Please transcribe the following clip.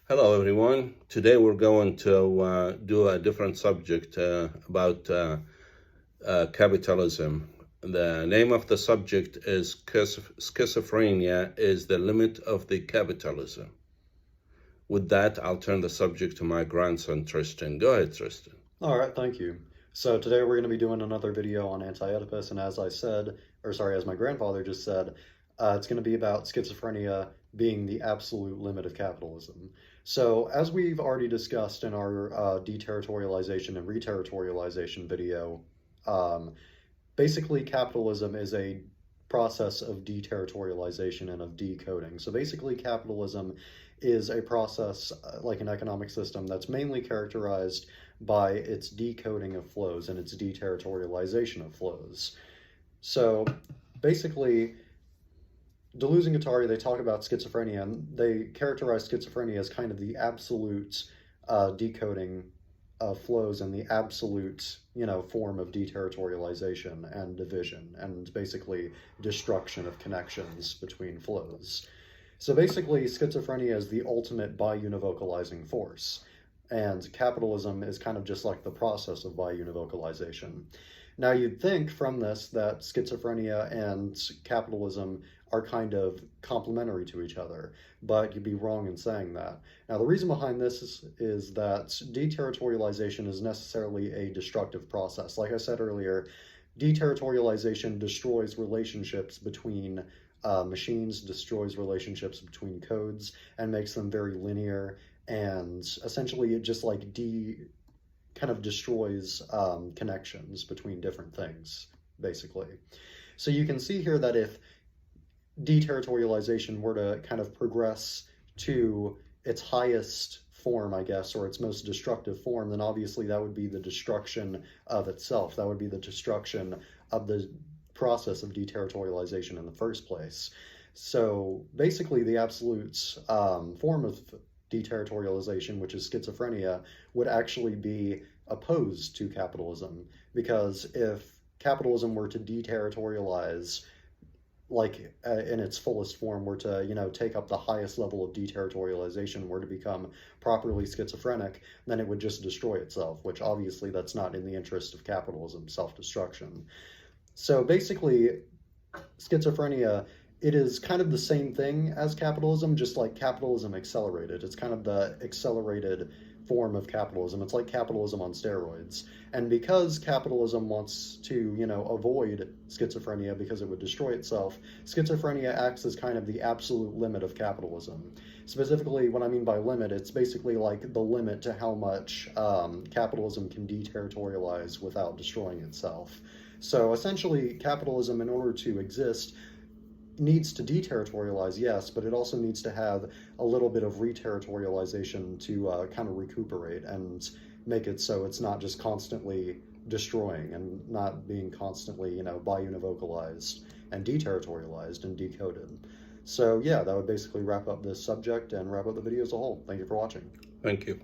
Hello, everyone. Today we're going to do a different subject about capitalism. The name of the subject is Schizophrenia is the Limit of the Capitalism. With that, I'll turn the subject to my grandson, Tristan. Go ahead, Tristan. All right, thank you. So today we're going to be doing another video on Anti-Oedipus, and as I said, as my grandfather just said, it's going to be about schizophrenia being the absolute limit of capitalism. So as we've already discussed in our deterritorialization and reterritorialization video, basically capitalism is a process of deterritorialization and of decoding. So basically capitalism is a process like an economic system that's mainly characterized by its decoding of flows and its deterritorialization of flows. So basically, Deleuze and Guattari, they talk about schizophrenia, and they characterize schizophrenia as kind of the absolute decoding of flows and the absolute, form of deterritorialization and division and basically destruction of connections between flows. So basically, schizophrenia is the ultimate biunivocalizing force, and capitalism is kind of just like the process of biunivocalization. Now, you'd think from this that schizophrenia and capitalism are kind of complementary to each other, but you'd be wrong in saying that. Now, the reason behind this is that deterritorialization is necessarily a destructive process. Like I said earlier, deterritorialization destroys relationships between machines, destroys relationships between codes, and makes them very linear, and essentially it just like kind of destroys connections between different things, basically. So you can see here that if deterritorialization were to kind of progress to its highest form, I guess, or its most destructive form, then obviously that would be the destruction of itself. That would be the destruction of the process of deterritorialization in the first place. So basically the absolute form of deterritorialization, which is schizophrenia, would actually be opposed to capitalism, because if capitalism were to deterritorialize like in its fullest form, were to take up the highest level of deterritorialization, were to become properly schizophrenic, then it would just destroy itself, which obviously that's not in the interest of capitalism, self-destruction. So basically, schizophrenia, it is kind of the same thing as capitalism, just like capitalism accelerated. It's kind of the accelerated form of capitalism. It's like capitalism on steroids. And because capitalism wants to, avoid schizophrenia because it would destroy itself, schizophrenia acts as kind of the absolute limit of capitalism. Specifically, what I mean by limit, it's basically like the limit to how much capitalism can deterritorialize without destroying itself. So essentially, capitalism, in order to exist, needs to deterritorialize, yes, but it also needs to have a little bit of reterritorialization to kind of recuperate and make it so it's not just constantly destroying and not being constantly, biunivocalized and deterritorialized and decoded. So yeah, that would basically wrap up this subject and wrap up the video as a whole. Thank you for watching. Thank you.